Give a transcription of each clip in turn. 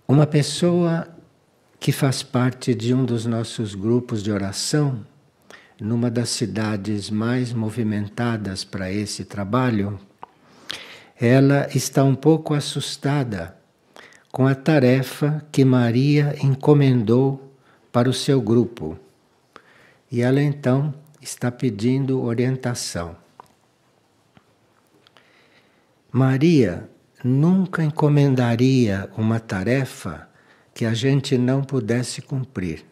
Uma pessoa que faz parte de um dos nossos grupos de oração, numa das cidades mais movimentadas para esse trabalho, ela está um pouco assustada com a tarefa que Maria encomendou para o seu grupo. E ela então está pedindo orientação. Maria nunca encomendaria uma tarefa que a gente não pudesse cumprir.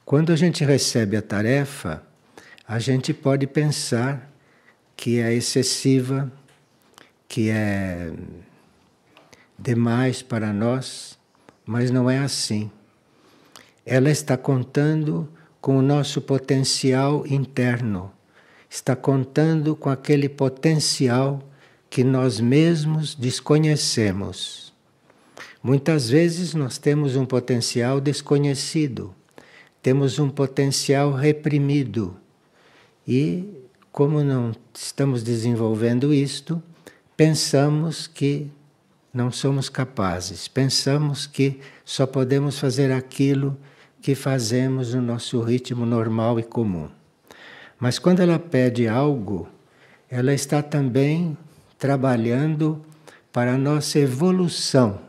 Quando a gente recebe a tarefa, a gente pode pensar que é excessiva, que é demais para nós, mas não é assim. Ela está contando com o nosso potencial interno, está contando com aquele potencial que nós mesmos desconhecemos. Muitas vezes nós temos um potencial desconhecido, temos um potencial reprimido e, como não estamos desenvolvendo isto, pensamos que não somos capazes, pensamos que só podemos fazer aquilo que fazemos no nosso ritmo normal e comum. Mas quando ela pede algo, ela está também trabalhando para a nossa evolução.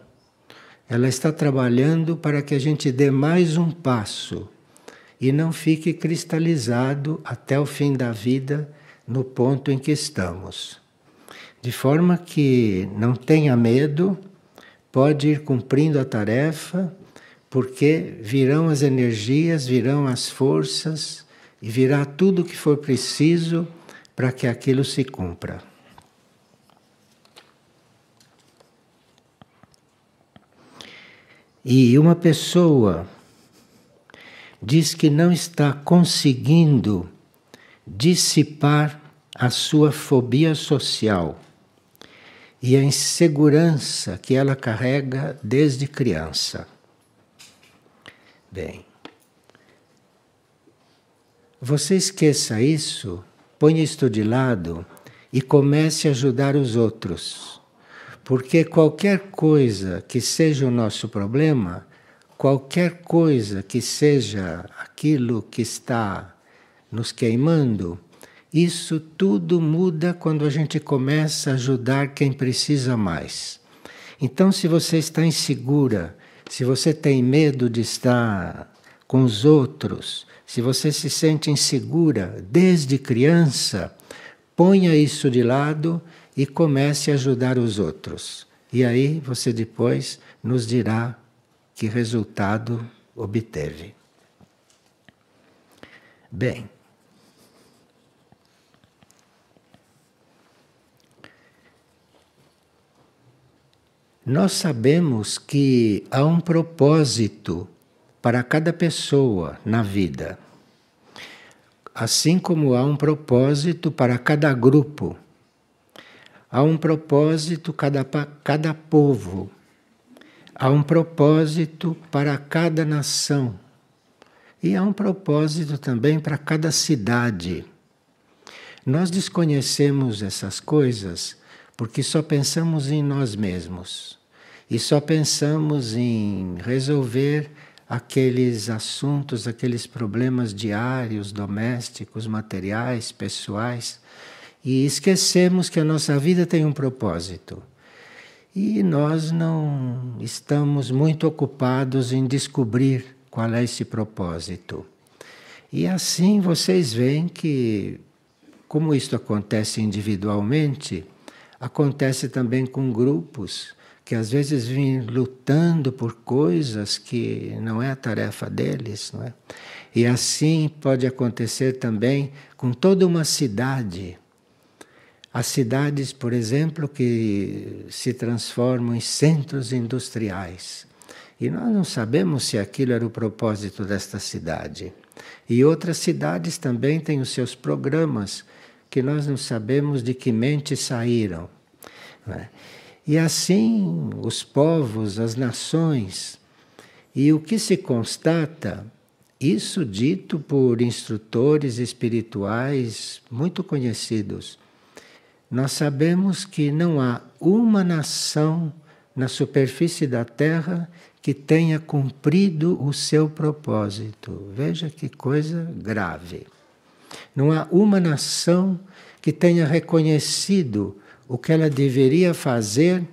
Ela está trabalhando para que a gente dê mais um passo e não fique cristalizado até o fim da vida no ponto em que estamos. De forma que não tenha medo, pode ir cumprindo a tarefa, porque virão as energias, virão as forças e virá tudo o que for preciso para que aquilo se cumpra. E uma pessoa diz que não está conseguindo dissipar a sua fobia social e a insegurança que ela carrega desde criança. Bem, você esqueça isso, ponha isto de lado e comece a ajudar os outros. Porque qualquer coisa que seja o nosso problema, qualquer coisa que seja aquilo que está nos queimando, isso tudo muda quando a gente começa a ajudar quem precisa mais. Então, se você está insegura, se você tem medo de estar com os outros, se você se sente insegura desde criança, ponha isso de lado e comece a ajudar os outros. E aí você depois nos dirá que resultado obteve. Bem, nós sabemos que há um propósito para cada pessoa na vida, assim como há um propósito para cada grupo. Há um propósito para cada povo, há um propósito para cada nação e há um propósito também para cada cidade. Nós desconhecemos essas coisas porque só pensamos em nós mesmos e só pensamos em resolver aqueles assuntos, aqueles problemas diários, domésticos, materiais, pessoais. E esquecemos que a nossa vida tem um propósito. E nós não estamos muito ocupados em descobrir qual é esse propósito. E assim vocês veem que, como isto acontece individualmente, acontece também com grupos que às vezes vêm lutando por coisas que não é a tarefa deles, não é? E assim pode acontecer também com toda uma cidade. As cidades, por exemplo, que se transformam em centros industriais. E nós não sabemos se aquilo era o propósito desta cidade. E outras cidades também têm os seus programas, que nós não sabemos de que mente saíram. Né? E assim os povos, as nações. E o que se constata Isso dito por instrutores espirituais muito conhecidos. Nós sabemos que não há uma nação na superfície da Terra que tenha cumprido o seu propósito. Veja que coisa grave. Não há uma nação que tenha reconhecido o que ela deveria fazer,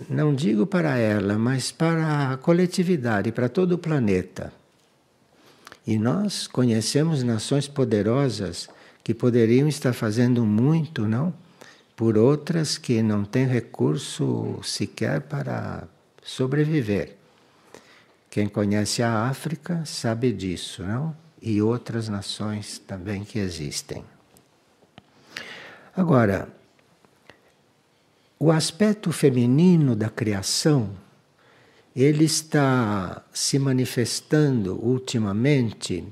não digo para ela, mas para a coletividade, para todo o planeta. E nós conhecemos nações poderosas que poderiam estar fazendo muito, não? Por outras que não têm recurso sequer para sobreviver. Quem conhece a África sabe disso, não? E outras nações também que existem. Agora, o aspecto feminino da criação, ele está se manifestando ultimamente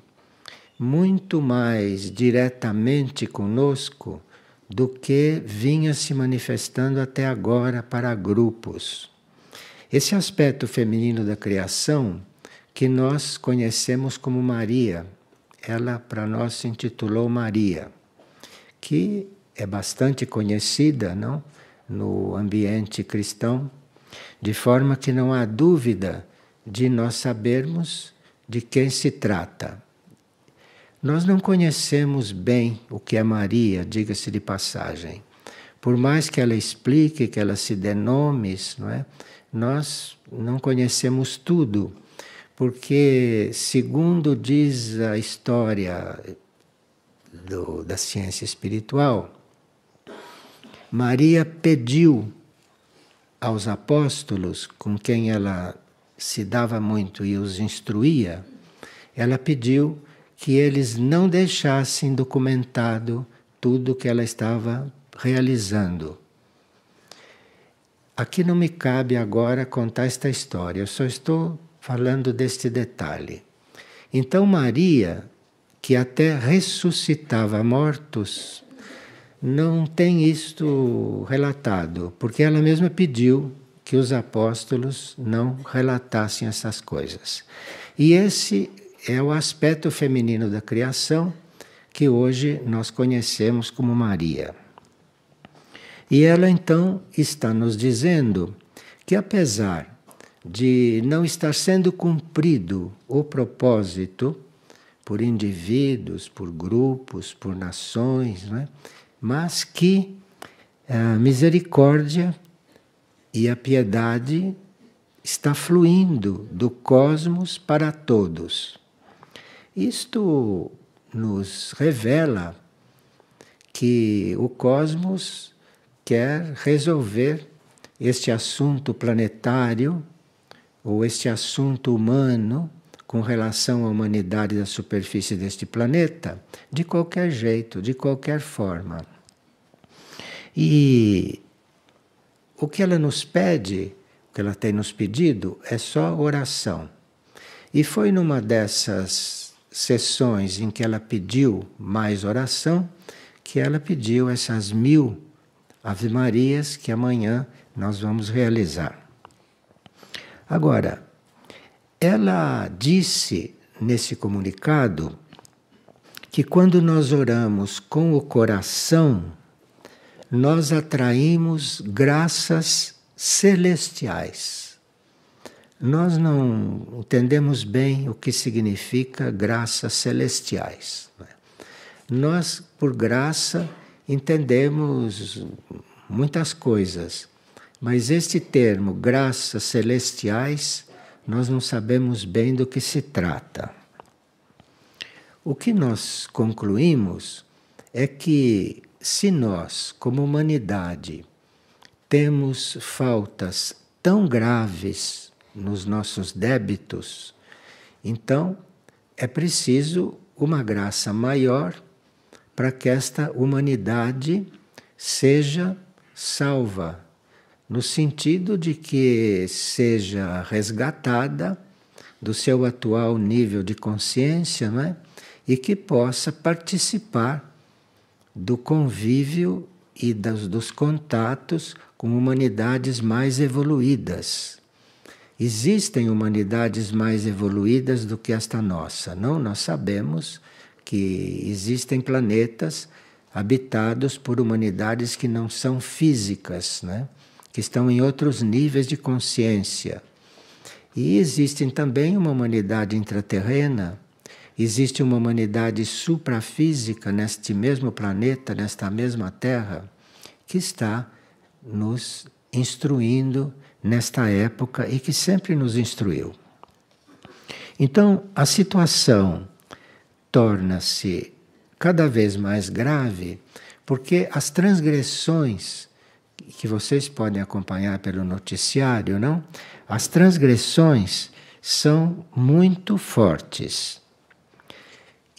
muito mais diretamente conosco do que vinha se manifestando até agora para grupos. Esse aspecto feminino da criação, que nós conhecemos como Maria, ela para nós se intitulou Maria, que é bastante conhecida, não? No ambiente cristão, de forma que não há dúvida de nós sabermos de quem se trata. Nós não conhecemos bem o que é Maria, diga-se de passagem. Por mais que ela explique, que ela se dê nomes, não é? Nós não conhecemos tudo, porque, segundo diz a história da ciência espiritual, Maria pediu aos apóstolos, com quem ela se dava muito e os instruía, ela pediu que eles não deixassem documentado tudo que ela estava realizando. Aqui não me cabe agora contar esta história, eu só estou falando deste detalhe. Então Maria, que até ressuscitava mortos, não tem isto relatado, porque ela mesma pediu que os apóstolos não relatassem essas coisas. E esse é o aspecto feminino da criação que hoje nós conhecemos como Maria. E ela então está nos dizendo que, apesar de não estar sendo cumprido o propósito por indivíduos, por grupos, por nações, não é? Mas que a misericórdia e a piedade está fluindo do cosmos para todos. Isto nos revela que o cosmos quer resolver este assunto planetário ou este assunto humano com relação à humanidade da superfície deste planeta de qualquer jeito, de qualquer forma. E o que ela nos pede, o que ela tem nos pedido, é só oração. E foi numa dessas sessões em que ela pediu mais oração, que ela pediu essas 1000 Ave Marias que amanhã nós vamos realizar. Agora, ela disse nesse comunicado que quando nós oramos com o coração, nós atraímos graças celestiais. Nós não entendemos bem o que significa graças celestiais. Nós, por graça, entendemos muitas coisas, mas este termo, graças celestiais, nós não sabemos bem do que se trata. O que nós concluímos é que, se nós, como humanidade, temos faltas tão graves nos nossos débitos, então é preciso uma graça maior para que esta humanidade seja salva, no sentido de que seja resgatada do seu atual nível de consciência, não é? E que possa participar do convívio e dos contatos com humanidades mais evoluídas. Existem humanidades mais evoluídas do que esta nossa, não? Nós sabemos que existem planetas habitados por humanidades que não são físicas, né? Que estão em outros níveis de consciência. E existe também uma humanidade intraterrena, existe uma humanidade suprafísica neste mesmo planeta, nesta mesma Terra, que está nos instruindo nesta época e que sempre nos instruiu. Então, a situação torna-se cada vez mais grave porque as transgressões que vocês podem acompanhar pelo noticiário, não? As transgressões são muito fortes.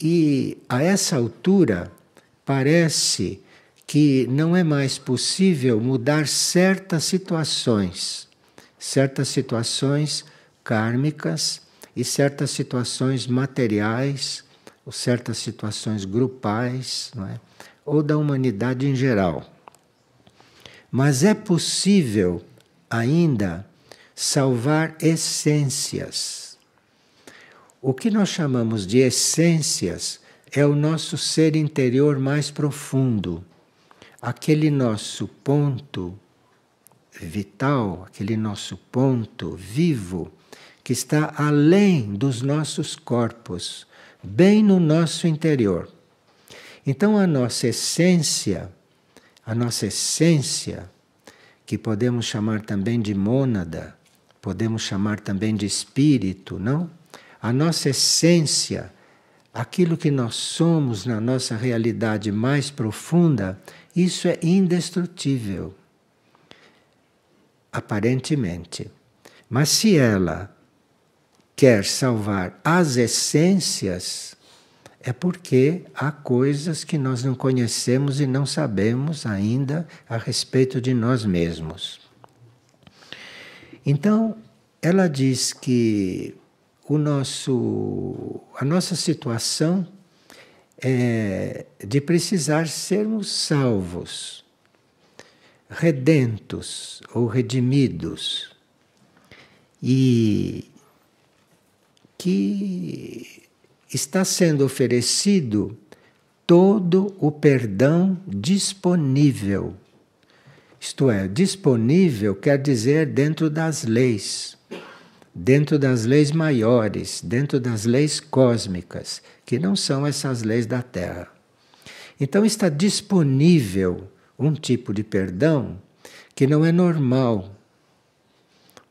E a essa altura parece que não é mais possível mudar certas situações kármicas e certas situações materiais, ou certas situações grupais, não é? Ou da humanidade em geral. Mas é possível ainda salvar essências. O que nós chamamos de essências é o nosso ser interior mais profundo, aquele nosso ponto vital, aquele nosso ponto vivo, que está além dos nossos corpos, bem no nosso interior. Então a nossa essência, que podemos chamar também de mônada, podemos chamar também de espírito, não? A nossa essência, aquilo que nós somos na nossa realidade mais profunda, isso é indestrutível, aparentemente. Mas se ela quer salvar as essências, é porque há coisas que nós não conhecemos e não sabemos ainda a respeito de nós mesmos. Então, ela diz que a nossa situação é de precisar sermos salvos, redentos ou redimidos, e que está sendo oferecido todo o perdão disponível. Isto é, disponível quer dizer dentro das leis maiores, dentro das leis cósmicas, que não são essas leis da Terra. Então está disponível um tipo de perdão que não é normal,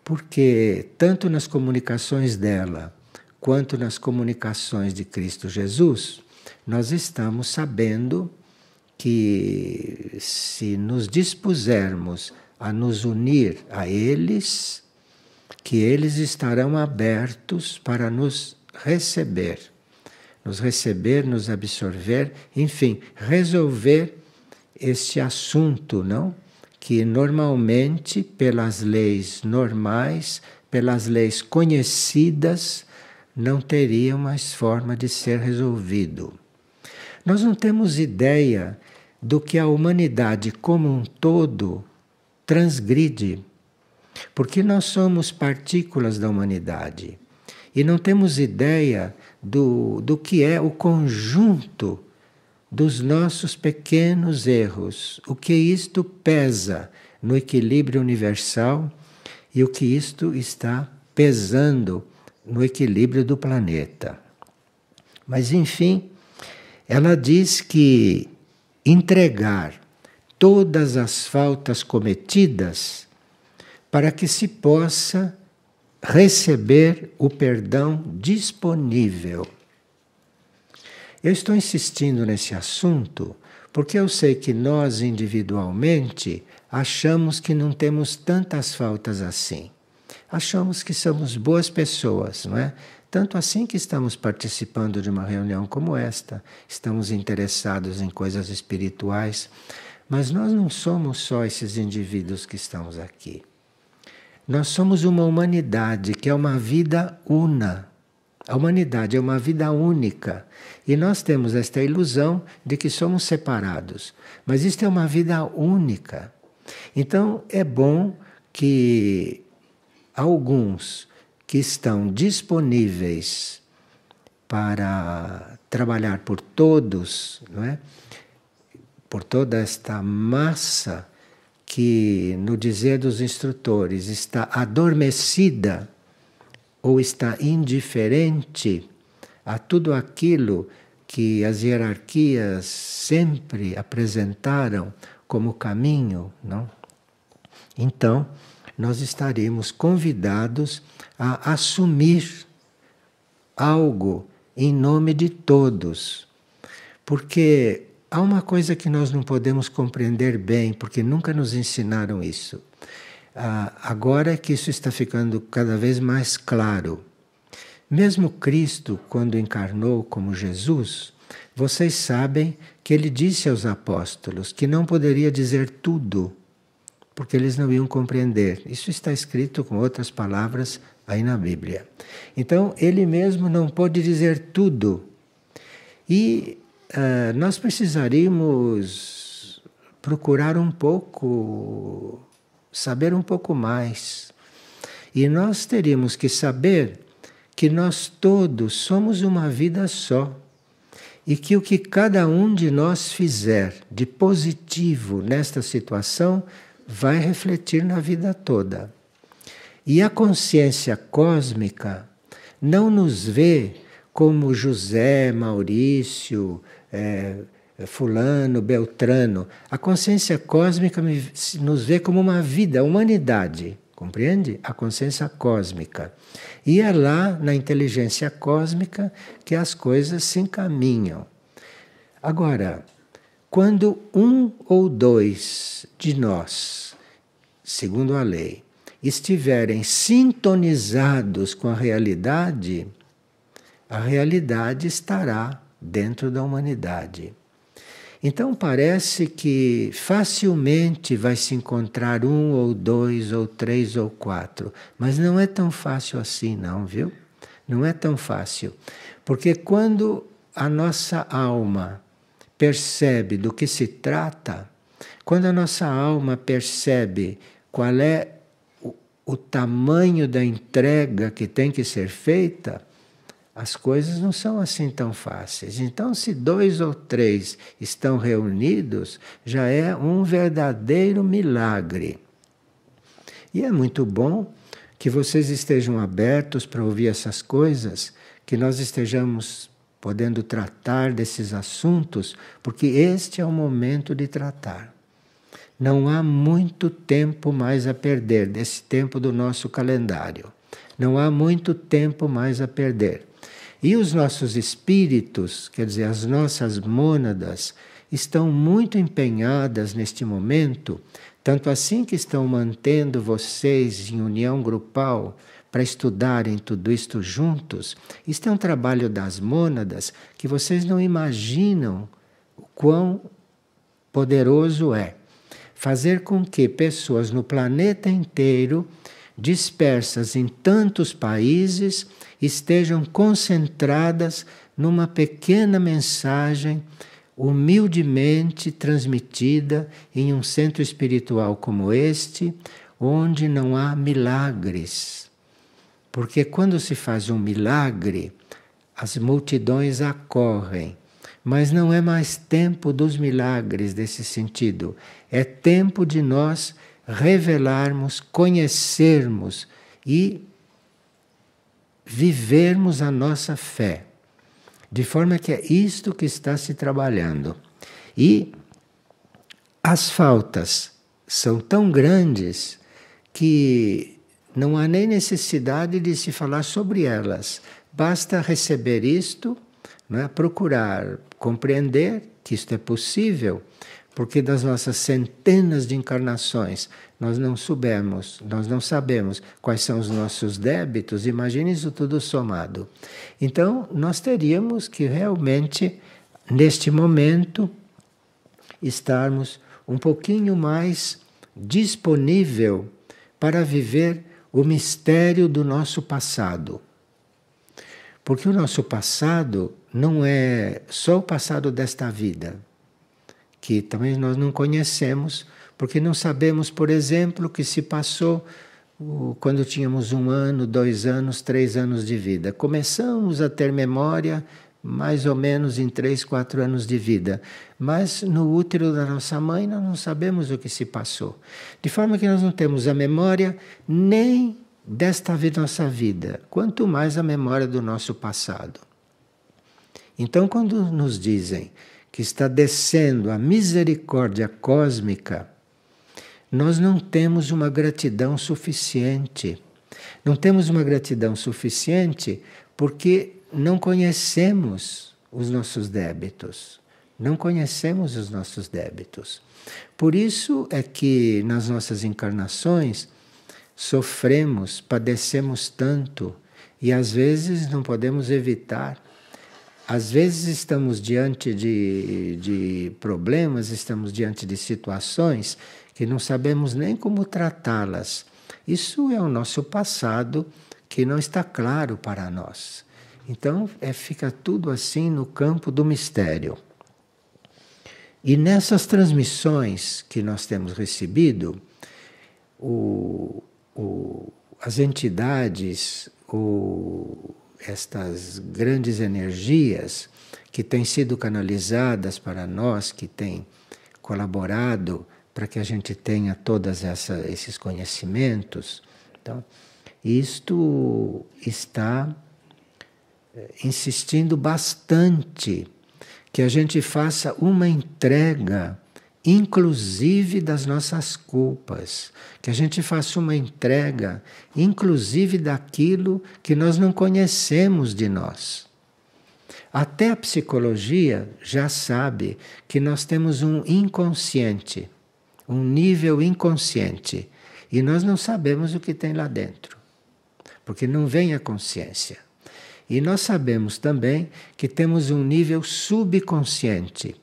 porque tanto nas comunicações dela quanto nas comunicações de Cristo Jesus, nós estamos sabendo que se nos dispusermos a nos unir a eles, que eles estarão abertos para nos receber, nos absorver, enfim, resolver este assunto, não? Que normalmente, pelas leis normais, pelas leis conhecidas, não teria mais forma de ser resolvido. Nós não temos ideia do que a humanidade como um todo transgride, porque nós somos partículas da humanidade e não temos ideia do que é o conjunto dos nossos pequenos erros, o que isto pesa no equilíbrio universal e o que isto está pesando no equilíbrio do planeta. Mas, enfim, ela diz que entregar todas as faltas cometidas para que se possa receber o perdão disponível. Eu estou insistindo nesse assunto porque eu sei que nós individualmente achamos que não temos tantas faltas assim. Achamos que somos boas pessoas, não é? Tanto assim que estamos participando de uma reunião como esta, estamos interessados em coisas espirituais, mas nós não somos só esses indivíduos que estamos aqui. Nós somos uma humanidade que é uma vida una. A humanidade é uma vida única. E nós temos esta ilusão de que somos separados. Mas isto é uma vida única. Então é bom que alguns que estão disponíveis para trabalhar por todos, não é? Por toda esta massa que, no dizer dos instrutores, está adormecida ou está indiferente a tudo aquilo que as hierarquias sempre apresentaram como caminho, não? Então, nós estaremos convidados a assumir algo em nome de todos. Porque há uma coisa que nós não podemos compreender bem, porque nunca nos ensinaram isso. Agora é que isso está ficando cada vez mais claro. Mesmo Cristo, quando encarnou como Jesus, vocês sabem que ele disse aos apóstolos que não poderia dizer tudo, porque eles não iam compreender. Isso está escrito com outras palavras aí na Bíblia. Então, ele mesmo não pôde dizer tudo. E nós precisaríamos procurar um pouco, saber um pouco mais. E nós teríamos que saber que nós todos somos uma vida só. E que o que cada um de nós fizer de positivo nesta situação vai refletir na vida toda. E a consciência cósmica não nos vê como José, Maurício, fulano, Beltrano. A consciência cósmica nos vê como uma vida, a humanidade. Compreende? A consciência cósmica. E é lá, na inteligência cósmica, que as coisas se encaminham. Agora, quando um ou dois de nós, segundo a lei, estiverem sintonizados com a realidade estará dentro da humanidade. Então parece que facilmente vai se encontrar um ou dois ou três ou quatro, mas não é tão fácil assim não, viu? Não é tão fácil, porque quando a nossa alma percebe do que se trata, quando a nossa alma percebe qual é o tamanho da entrega que tem que ser feita, as coisas não são assim tão fáceis. Então, se 2 ou 3 estão reunidos, já é um verdadeiro milagre. E é muito bom que vocês estejam abertos para ouvir essas coisas, que nós estejamos podendo tratar desses assuntos, porque este é o momento de tratar. Não há muito tempo mais a perder desse tempo do nosso calendário. Não há muito tempo mais a perder. E os nossos espíritos, quer dizer, as nossas mônadas, estão muito empenhadas neste momento, tanto assim que estão mantendo vocês em união grupal para estudarem tudo isto juntos. Isto é um trabalho das mônadas que vocês não imaginam o quão poderoso é. Fazer com que pessoas no planeta inteiro, dispersas em tantos países, estejam concentradas numa pequena mensagem humildemente transmitida em um centro espiritual como este, onde não há milagres. Porque quando se faz um milagre, as multidões acorrem. Mas não é mais tempo dos milagres desse sentido. É tempo de nós revelarmos, conhecermos e vivermos a nossa fé. De forma que é isto que está se trabalhando. E as faltas são tão grandes que não há nem necessidade de se falar sobre elas. Basta receber isto, não é? Procurar compreender que isto é possível, porque das nossas centenas de encarnações nós não sabemos quais são os nossos débitos, imagine isso tudo somado. Então nós teríamos que realmente, neste momento, estarmos um pouquinho mais disponível para viver o mistério do nosso passado. Porque o nosso passado não é só o passado desta vida, que também nós não conhecemos, porque não sabemos, por exemplo, o que se passou quando tínhamos 1 ano, 2 anos, 3 anos de vida. Começamos a ter memória mais ou menos em 3, 4 anos de vida. Mas no útero da nossa mãe nós não sabemos o que se passou. De forma que nós não temos a memória nem desta nossa vida, quanto mais a memória do nosso passado. Então, quando nos dizem que está descendo a misericórdia cósmica, nós não temos uma gratidão suficiente. Não temos uma gratidão suficiente porque não conhecemos os nossos débitos. Não conhecemos os nossos débitos. Por isso é que nas nossas encarnações sofremos, padecemos tanto e às vezes não podemos evitar. Às vezes estamos diante de problemas, estamos diante de situações que não sabemos nem como tratá-las. Isso é o nosso passado que não está claro para nós. Então fica tudo assim no campo do mistério. E nessas transmissões que nós temos recebido, as entidades, estas grandes energias que têm sido canalizadas para nós, que têm colaborado para que a gente tenha todos esses conhecimentos. Então, isto está insistindo bastante que a gente faça uma entrega, inclusive das nossas culpas, que a gente faça uma entrega, inclusive daquilo que nós não conhecemos de nós. Até a psicologia já sabe que nós temos um inconsciente, um nível inconsciente, e nós não sabemos o que tem lá dentro, porque não vem a consciência. E nós sabemos também que temos um nível subconsciente.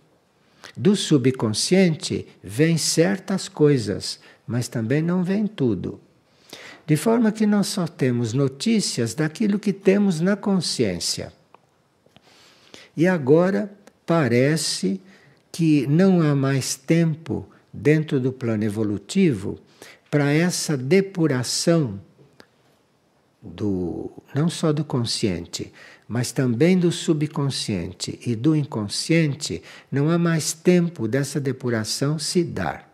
Do subconsciente vem certas coisas, mas também não vem tudo. De forma que nós só temos notícias daquilo que temos na consciência. E agora parece que não há mais tempo dentro do plano evolutivo para essa depuração não só do consciente, mas também do subconsciente e do inconsciente. Não há mais tempo dessa depuração se dar.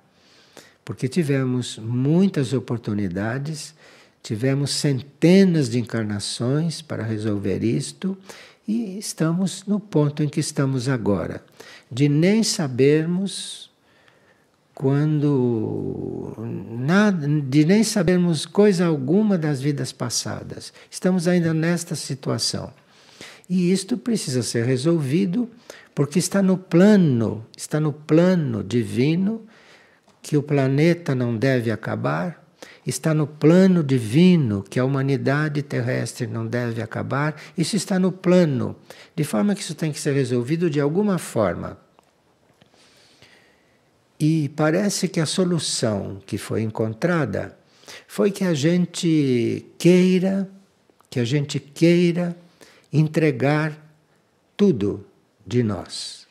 Porque tivemos muitas oportunidades, tivemos centenas de encarnações para resolver isto e estamos no ponto em que estamos agora, de nem sabermos de nem sabermos coisa alguma das vidas passadas. Estamos ainda nesta situação. E isto precisa ser resolvido porque está no plano divino que o planeta não deve acabar, está no plano divino que a humanidade terrestre não deve acabar. Isso está no plano, de forma que isso tem que ser resolvido de alguma forma. E parece que a solução que foi encontrada foi que a gente queira entregar tudo de nós,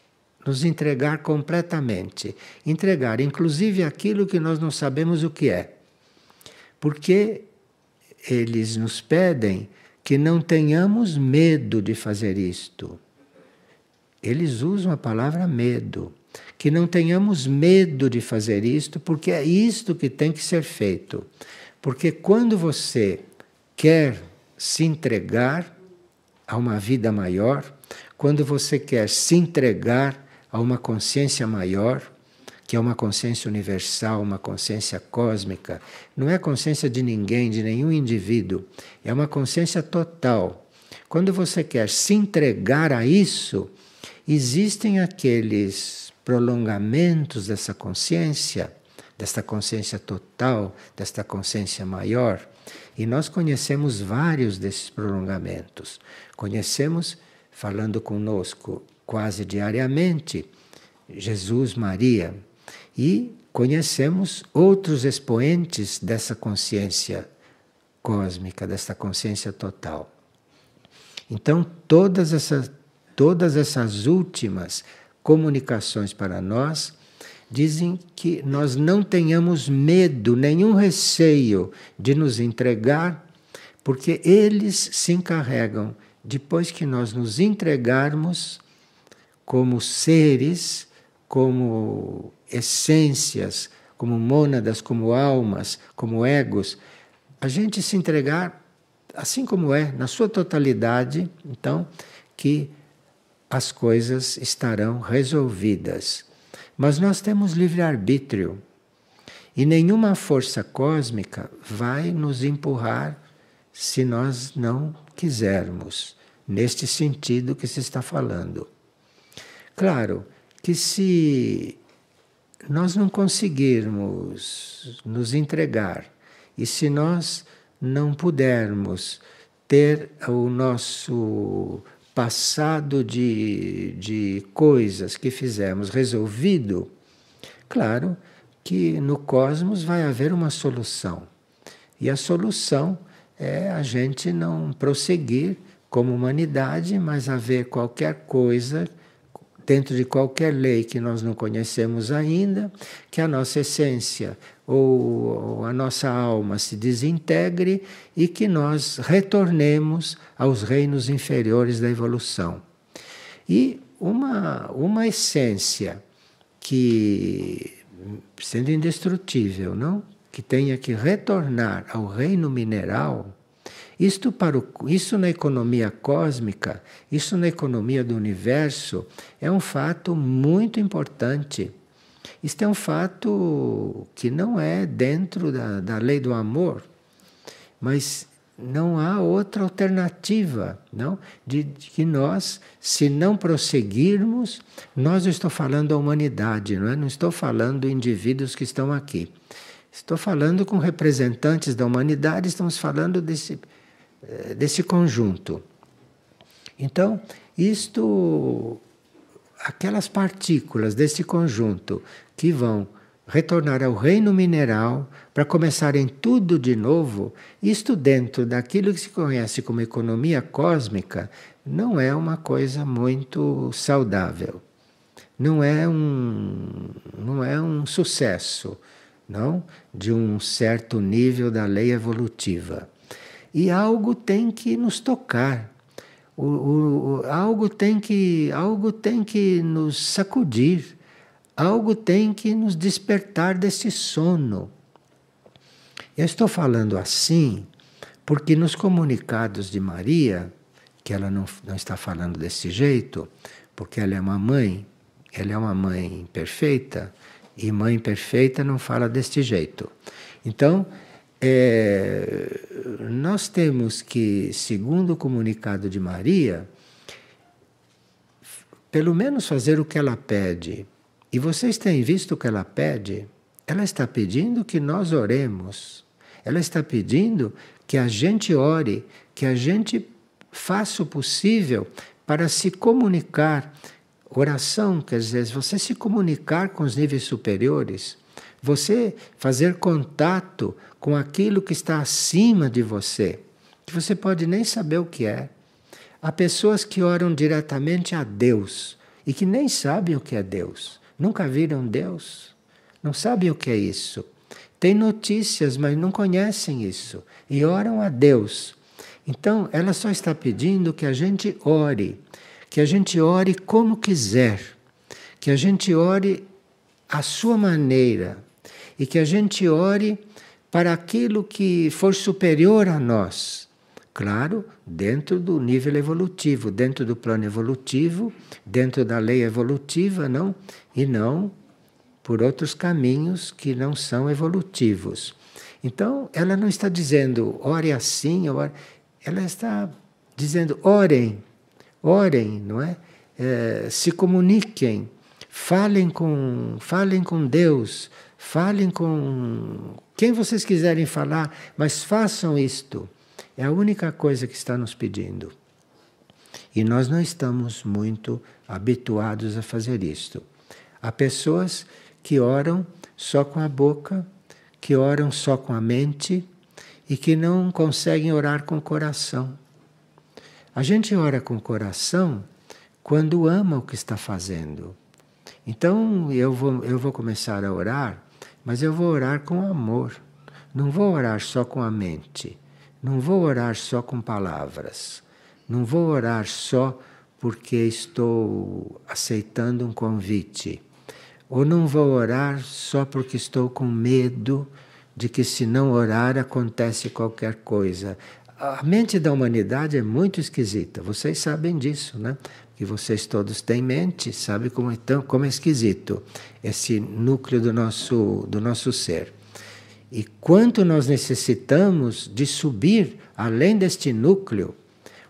nos entregar completamente, entregar inclusive aquilo que nós não sabemos o que é, porque eles nos pedem que não tenhamos medo de fazer isto. Eles usam a palavra medo. Que não tenhamos medo de fazer isto, porque é isto que tem que ser feito. Porque quando você quer se entregar a uma vida maior, quando você quer se entregar a uma consciência maior, que é uma consciência universal, uma consciência cósmica, não é a consciência de ninguém, de nenhum indivíduo, é uma consciência total. Quando você quer se entregar a isso, existem aqueles prolongamentos dessa consciência total, desta consciência maior. E nós conhecemos vários desses prolongamentos. Conhecemos, falando conosco quase diariamente, Jesus, Maria. E conhecemos outros expoentes dessa consciência cósmica, dessa consciência total. Então, todas essas últimas comunicações para nós dizem que nós não tenhamos medo, nenhum receio de nos entregar, porque eles se encarregam, depois que nós nos entregarmos como seres, como essências, como mônadas, como almas, como egos, a gente se entregar assim como é, na sua totalidade, então, que as coisas estarão resolvidas. Mas nós temos livre-arbítrio e nenhuma força cósmica vai nos empurrar se nós não quisermos, neste sentido que se está falando. Claro que se nós não conseguirmos nos entregar e se nós não pudermos ter o nosso passado de coisas que fizemos resolvido, claro que no cosmos vai haver uma solução. E a solução é a gente não prosseguir como humanidade, mas haver qualquer coisa dentro de qualquer lei que nós não conhecemos ainda, que a nossa essência ou a nossa alma se desintegre e que nós retornemos aos reinos inferiores da evolução. E uma essência que, sendo indestrutível, não? Que tenha que retornar ao reino mineral, isso na economia cósmica, isso na economia do universo, é um fato muito importante. Isto é um fato que não é dentro da lei do amor, mas não há outra alternativa, não? De que nós, se não prosseguirmos, eu estou falando da humanidade, não é? Não estou falando indivíduos que estão aqui. Estou falando com representantes da humanidade, estamos falando desse conjunto. Então, aquelas partículas desse conjunto que vão retornar ao reino mineral para começarem tudo de novo, isto dentro daquilo que se conhece como economia cósmica, não é uma coisa muito saudável. Não é um sucesso, não, de um certo nível da lei evolutiva. E algo tem que nos tocar, algo tem que nos sacudir, algo tem que nos despertar desse sono. Eu estou falando assim porque nos comunicados de Maria, que ela não está falando desse jeito, porque ela é uma mãe perfeita, e mãe perfeita não fala deste jeito. Então, nós temos que, segundo o comunicado de Maria, pelo menos fazer o que ela pede. E vocês têm visto o que ela pede? Ela está pedindo que nós oremos. Ela está pedindo que a gente ore, que a gente faça o possível para se comunicar. Oração, quer dizer, você se comunicar com os níveis superiores, você fazer contato com aquilo que está acima de você, que você pode nem saber o que é. Há pessoas que oram diretamente a Deus e que nem sabem o que é Deus. Nunca viram Deus, não sabem o que é isso. Tem notícias, mas não conhecem isso e oram a Deus. Então, ela só está pedindo que a gente ore como quiser, que a gente ore à sua maneira e que a gente ore para aquilo que for superior a nós. Claro, dentro do nível evolutivo, dentro do plano evolutivo, dentro da lei evolutiva, não? E não por outros caminhos que não são evolutivos. Então, ela não está dizendo, ore assim, ore. Ela está dizendo, orem, não é? Se comuniquem, falem com Deus, falem com quem vocês quiserem falar, mas façam isto. É a única coisa que está nos pedindo. E nós não estamos muito habituados a fazer isto. Há pessoas que oram só com a boca, que oram só com a mente e que não conseguem orar com o coração. A gente ora com o coração quando ama o que está fazendo. Então eu vou começar a orar, mas eu vou orar com amor. Não vou orar só com a mente. Não vou orar só com palavras. Não vou orar só porque estou aceitando um convite. Ou não vou orar só porque estou com medo de que se não orar acontece qualquer coisa. A mente da humanidade é muito esquisita. Vocês sabem disso, né? Que vocês todos têm mente, sabem como é esquisito esse núcleo do nosso ser. E quanto nós necessitamos de subir além deste núcleo,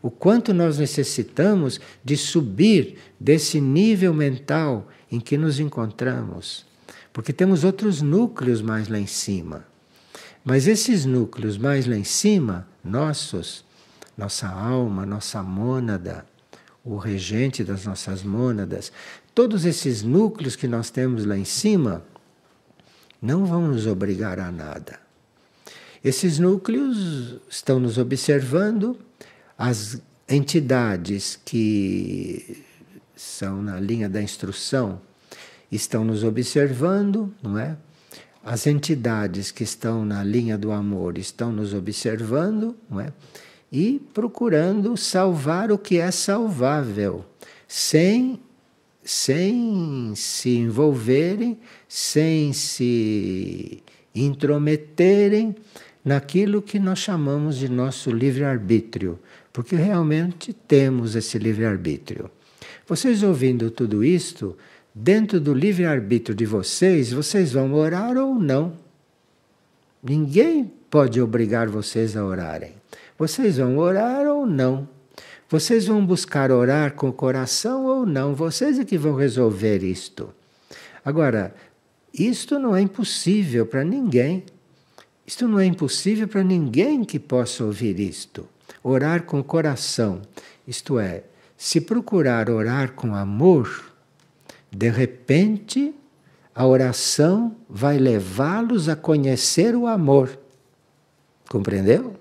o quanto nós necessitamos de subir desse nível mental em que nos encontramos. Porque temos outros núcleos mais lá em cima. Mas esses núcleos mais lá em cima, nossos, nossa alma, nossa mônada, o regente das nossas mônadas, todos esses núcleos que nós temos lá em cima, não vão nos obrigar a nada. Esses núcleos estão nos observando, as entidades que são na linha da instrução estão nos observando, não é? As entidades que estão na linha do amor estão nos observando, não é? E procurando salvar o que é salvável, sem se envolverem, sem se intrometerem naquilo que nós chamamos de nosso livre-arbítrio, porque realmente temos esse livre-arbítrio. Vocês ouvindo tudo isto, dentro do livre-arbítrio de vocês, vocês vão orar ou não. Ninguém pode obrigar vocês a orarem. Vocês vão orar ou não. Vocês vão buscar orar com o coração ou não. Vocês é que vão resolver isto. Agora, isto não é impossível para ninguém. Isto não é impossível para ninguém que possa ouvir isto. Orar com o coração. Isto é, se procurar orar com amor, de repente a oração vai levá-los a conhecer o amor. Compreendeu?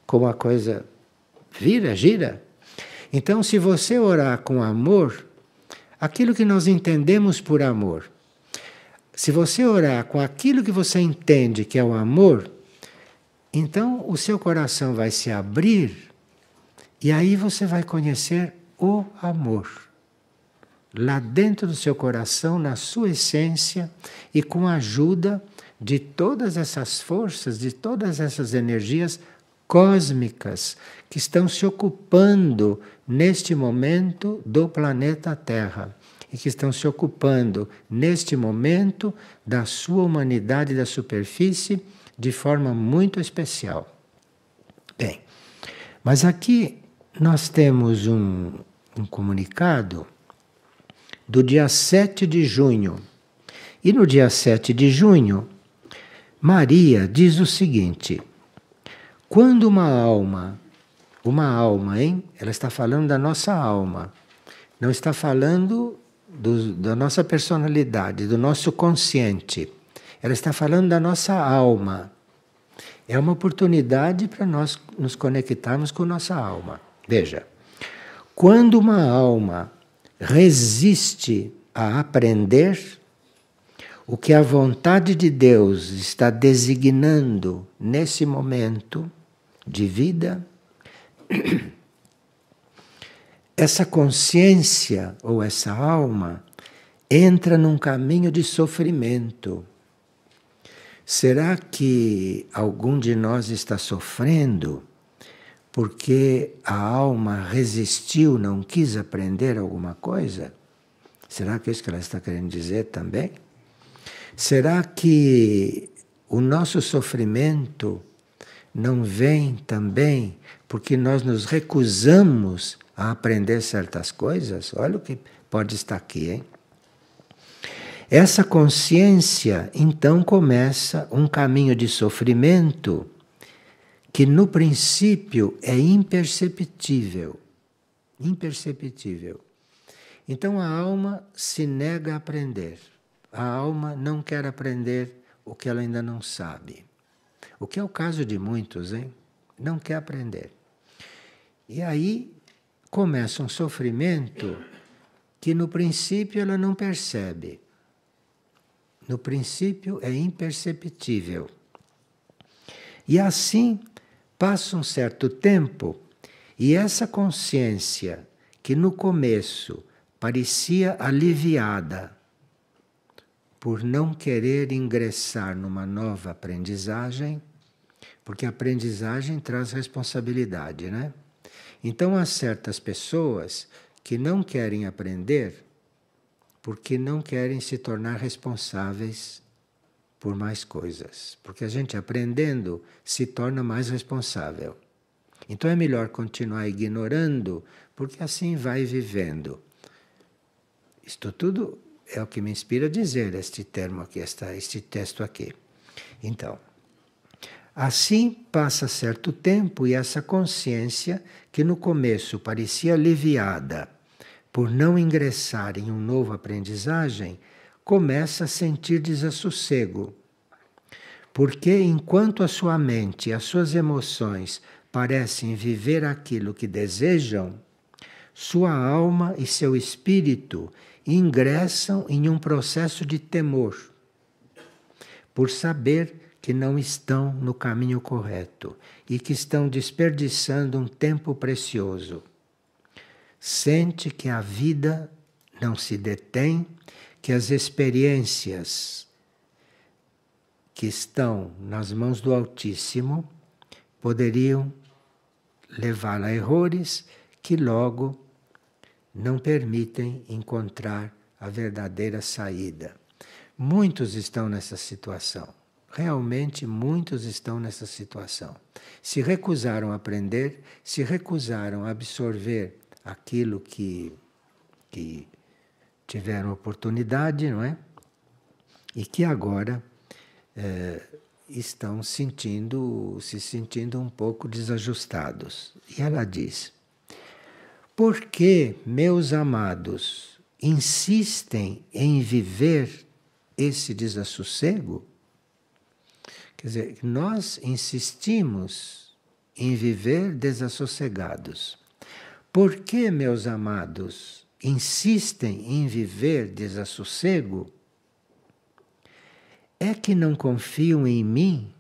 Como a coisa gira. Então, se você orar com amor, aquilo que nós entendemos por amor, se você orar com aquilo que você entende que é o amor, então o seu coração vai se abrir e aí você vai conhecer o amor. Lá dentro do seu coração, na sua essência e com a ajuda de todas essas forças, de todas essas energias cósmicas que estão se ocupando neste momento do planeta Terra e que estão se ocupando neste momento da sua humanidade da superfície de forma muito especial. Bem, mas aqui nós temos um comunicado do dia 7 de junho. E no dia 7 de junho, Maria diz o seguinte: quando uma alma, hein? Ela está falando da nossa alma, não está falando da nossa personalidade, do nosso consciente. Ela está falando da nossa alma. É uma oportunidade para nós nos conectarmos com nossa alma. Veja, quando uma alma resiste a aprender o que a vontade de Deus está designando nesse momento de vida, essa consciência ou essa alma entra num caminho de sofrimento. Será que algum de nós está sofrendo porque a alma resistiu, não quis aprender alguma coisa? Será que é isso que ela está querendo dizer também? Será que o nosso sofrimento não vem também porque nós nos recusamos a aprender certas coisas? Olha o que pode estar aqui, hein? Essa consciência, então, começa um caminho de sofrimento que, no princípio, é imperceptível. Imperceptível. Então, a alma se nega a aprender. A alma não quer aprender o que ela ainda não sabe. O que é o caso de muitos, hein? Não quer aprender. E aí começa um sofrimento que, no princípio, ela não percebe. No princípio é imperceptível. E assim passa um certo tempo e essa consciência que no começo parecia aliviada por não querer ingressar numa nova aprendizagem, porque a aprendizagem traz responsabilidade, né? Então há certas pessoas que não querem aprender porque não querem se tornar responsáveis por mais coisas. Porque a gente aprendendo se torna mais responsável. Então é melhor continuar ignorando, porque assim vai vivendo. Isto tudo é o que me inspira a dizer este termo aqui, este texto aqui. Então, assim passa certo tempo e essa consciência, que no começo parecia aliviada por não ingressar em um novo aprendizagem, começa a sentir desassossego. Porque enquanto a sua mente e as suas emoções parecem viver aquilo que desejam, sua alma e seu espírito ingressam em um processo de temor, por saber que não estão no caminho correto e que estão desperdiçando um tempo precioso. Sente que a vida não se detém, que as experiências que estão nas mãos do Altíssimo poderiam levar a erros que logo não permitem encontrar a verdadeira saída. Muitos estão nessa situação. Realmente muitos estão nessa situação. Se recusaram a aprender, se recusaram a absorver aquilo que tiveram oportunidade, não é? E que agora estão se sentindo um pouco desajustados. E ela diz: por que, meus amados, insistem em viver esse desassossego? Quer dizer, nós insistimos em viver desassossegados. Por que, meus amados, insistem em viver desassossego? É que não confiam em mim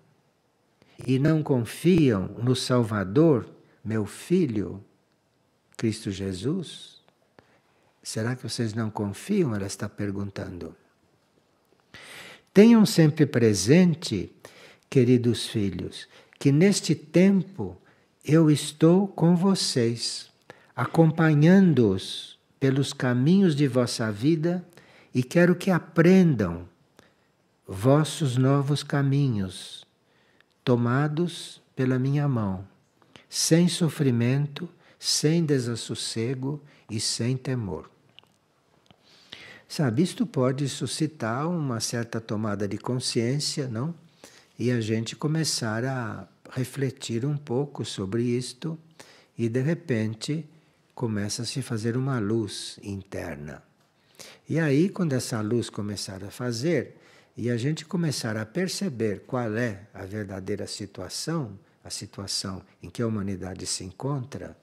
e não confiam no Salvador, meu Filho, Cristo Jesus? Será que vocês não confiam? Ela está perguntando. Tenham sempre presente, queridos filhos, que neste tempo eu estou com vocês, acompanhando-os pelos caminhos de vossa vida e quero que aprendam vossos novos caminhos, tomados pela minha mão, sem sofrimento, sem desassossego e sem temor. Sabe, isto pode suscitar uma certa tomada de consciência, não? E a gente começar a refletir um pouco sobre isto e de repente começa a se fazer uma luz interna. E aí, quando essa luz começar a fazer e a gente começar a perceber qual é a verdadeira situação, a situação em que a humanidade se encontra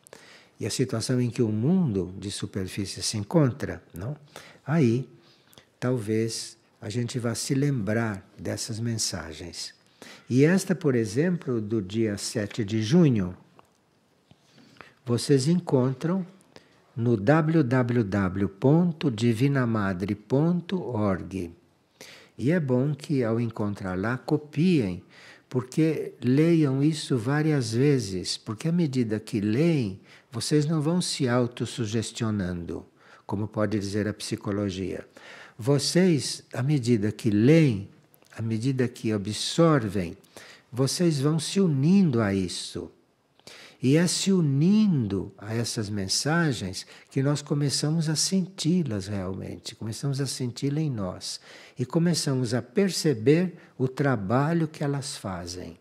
e a situação em que o mundo de superfície se encontra, não? Aí, talvez a gente vá se lembrar dessas mensagens. E esta, por exemplo, do dia 7 de junho, vocês encontram no www.divinamadre.org. E é bom que ao encontrar lá, copiem, porque leiam isso várias vezes, porque à medida que leem, vocês não vão se autossugestionando, como pode dizer a psicologia. Vocês, à medida que leem, à medida que absorvem, vocês vão se unindo a isso. E é se unindo a essas mensagens que nós começamos a senti-las realmente, começamos a senti-las em nós e começamos a perceber o trabalho que elas fazem.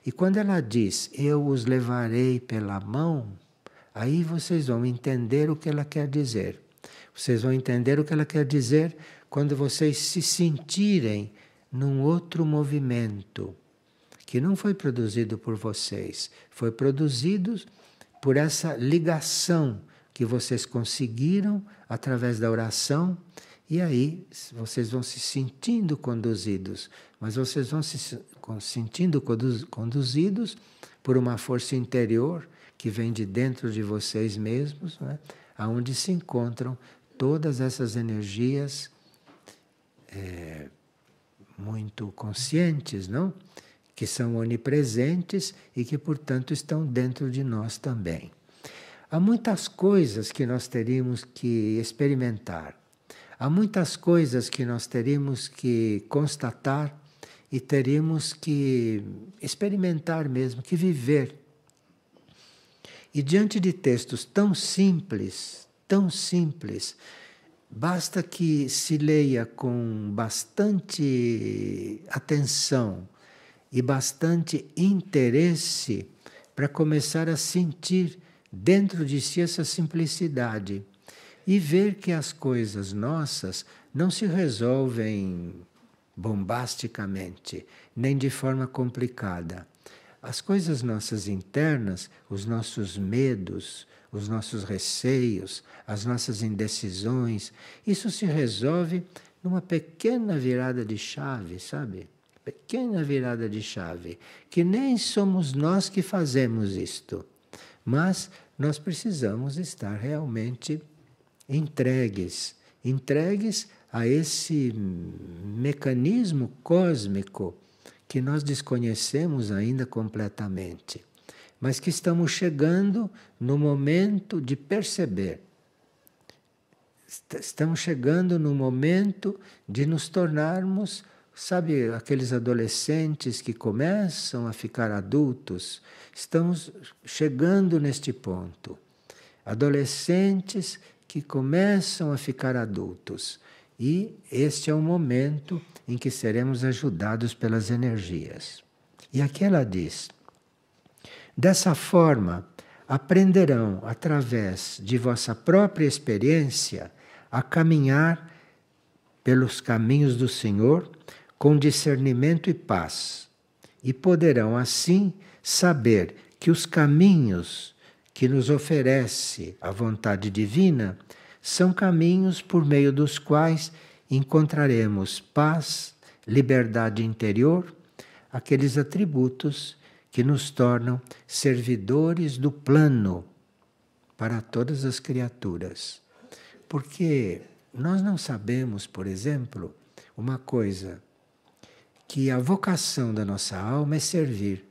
E quando ela diz, eu os levarei pela mão, aí vocês vão entender o que ela quer dizer. Vocês vão entender o que ela quer dizer quando vocês se sentirem num outro movimento, que não foi produzido por vocês, foi produzido por essa ligação que vocês conseguiram através da oração E aí vocês vão se sentindo conduzidos, mas vocês vão se sentindo conduzidos por uma força interior que vem de dentro de vocês mesmos, né? Aonde se encontram todas essas energias muito conscientes, não? Que são onipresentes e que, portanto, estão dentro de nós também. Há muitas coisas que nós teríamos que experimentar. Há muitas coisas que nós teríamos que constatar e teríamos que experimentar mesmo, que viver. E diante de textos tão simples, basta que se leia com bastante atenção e bastante interesse para começar a sentir dentro de si essa simplicidade e ver que as coisas nossas não se resolvem bombasticamente, nem de forma complicada. As coisas nossas internas, os nossos medos, os nossos receios, as nossas indecisões, isso se resolve numa pequena virada de chave, sabe? Pequena virada de chave, que nem somos nós que fazemos isto, mas nós precisamos estar realmente entregues a esse mecanismo cósmico que nós desconhecemos ainda completamente, mas que estamos chegando no momento de perceber. Estamos chegando no momento de nos tornarmos, sabe, aqueles adolescentes que começam a ficar adultos. Estamos chegando neste ponto. Adolescentes que começam a ficar adultos. E este é o momento em que seremos ajudados pelas energias. E aqui ela diz: dessa forma, aprenderão através de vossa própria experiência a caminhar pelos caminhos do Senhor com discernimento e paz, e poderão assim saber que os caminhos que nos oferece a vontade divina são caminhos por meio dos quais encontraremos paz, liberdade interior, aqueles atributos que nos tornam servidores do plano para todas as criaturas. Porque nós não sabemos, por exemplo, uma coisa, que a vocação da nossa alma é servir.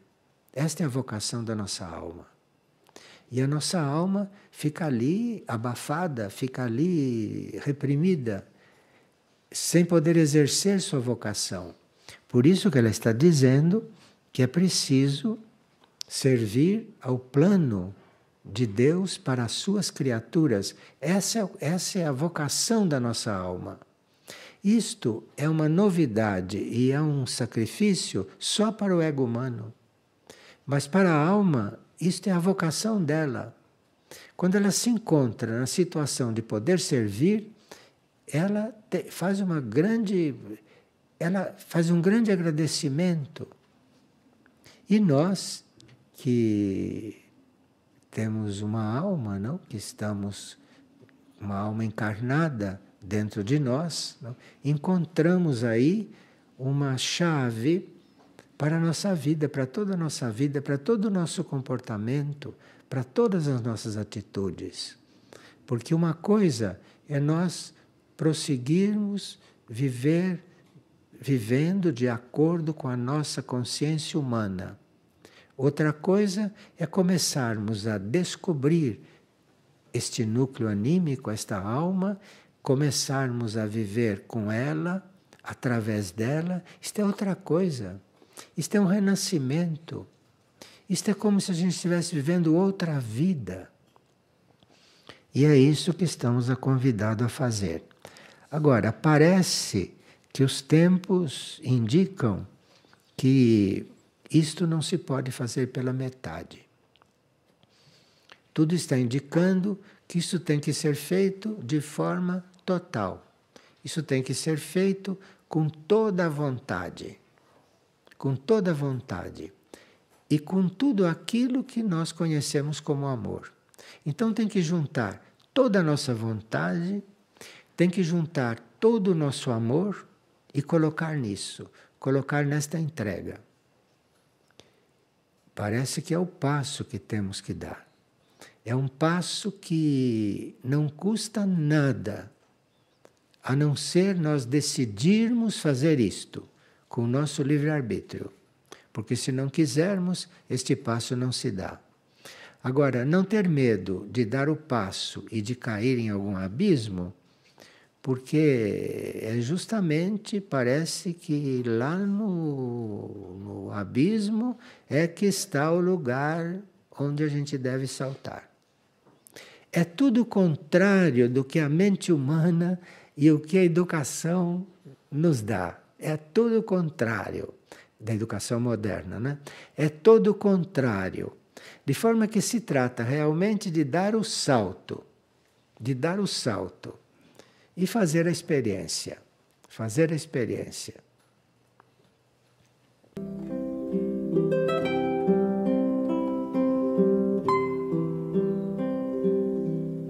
Esta é a vocação da nossa alma. E a nossa alma fica ali abafada, fica ali reprimida, sem poder exercer sua vocação. Por isso que ela está dizendo que é preciso servir ao plano de Deus para as suas criaturas. Essa é a vocação da nossa alma. Isto é uma novidade e é um sacrifício só para o ego humano. Mas para a alma, isto é a vocação dela. Quando ela se encontra na situação de poder servir, ela faz um grande agradecimento. E nós, que temos uma alma, não? Que estamos, uma alma encarnada dentro de nós, não? Encontramos aí uma chave para a nossa vida, para toda a nossa vida, para todo o nosso comportamento, para todas as nossas atitudes. Porque uma coisa é nós prosseguirmos vivendo de acordo com a nossa consciência humana. Outra coisa é começarmos a descobrir este núcleo anímico, esta alma, começarmos a viver com ela, através dela. Isto é outra coisa. Isto é um renascimento. Isto é como se a gente estivesse vivendo outra vida. E é isso que estamos convidados a fazer. Agora, parece que os tempos indicam que isto não se pode fazer pela metade. Tudo está indicando que isso tem que ser feito de forma total. Isso tem que ser feito com toda a vontade. Com toda a vontade. E com tudo aquilo que nós conhecemos como amor. Então tem que juntar toda a nossa vontade, tem que juntar todo o nosso amor e colocar nisso, colocar nesta entrega. Parece que é o passo que temos que dar. É um passo que não custa nada, a não ser nós decidirmos fazer isto com o nosso livre-arbítrio. Porque se não quisermos, este passo não se dá. Agora, não ter medo de dar o passo e de cair em algum abismo, porque é justamente, parece que lá no abismo é que está o lugar onde a gente deve saltar. É tudo o contrário do que a mente humana e o que a educação nos dá. É tudo o contrário da educação moderna, né? É todo o contrário. De forma que se trata realmente de dar o salto, e fazer a experiência. Fazer a experiência.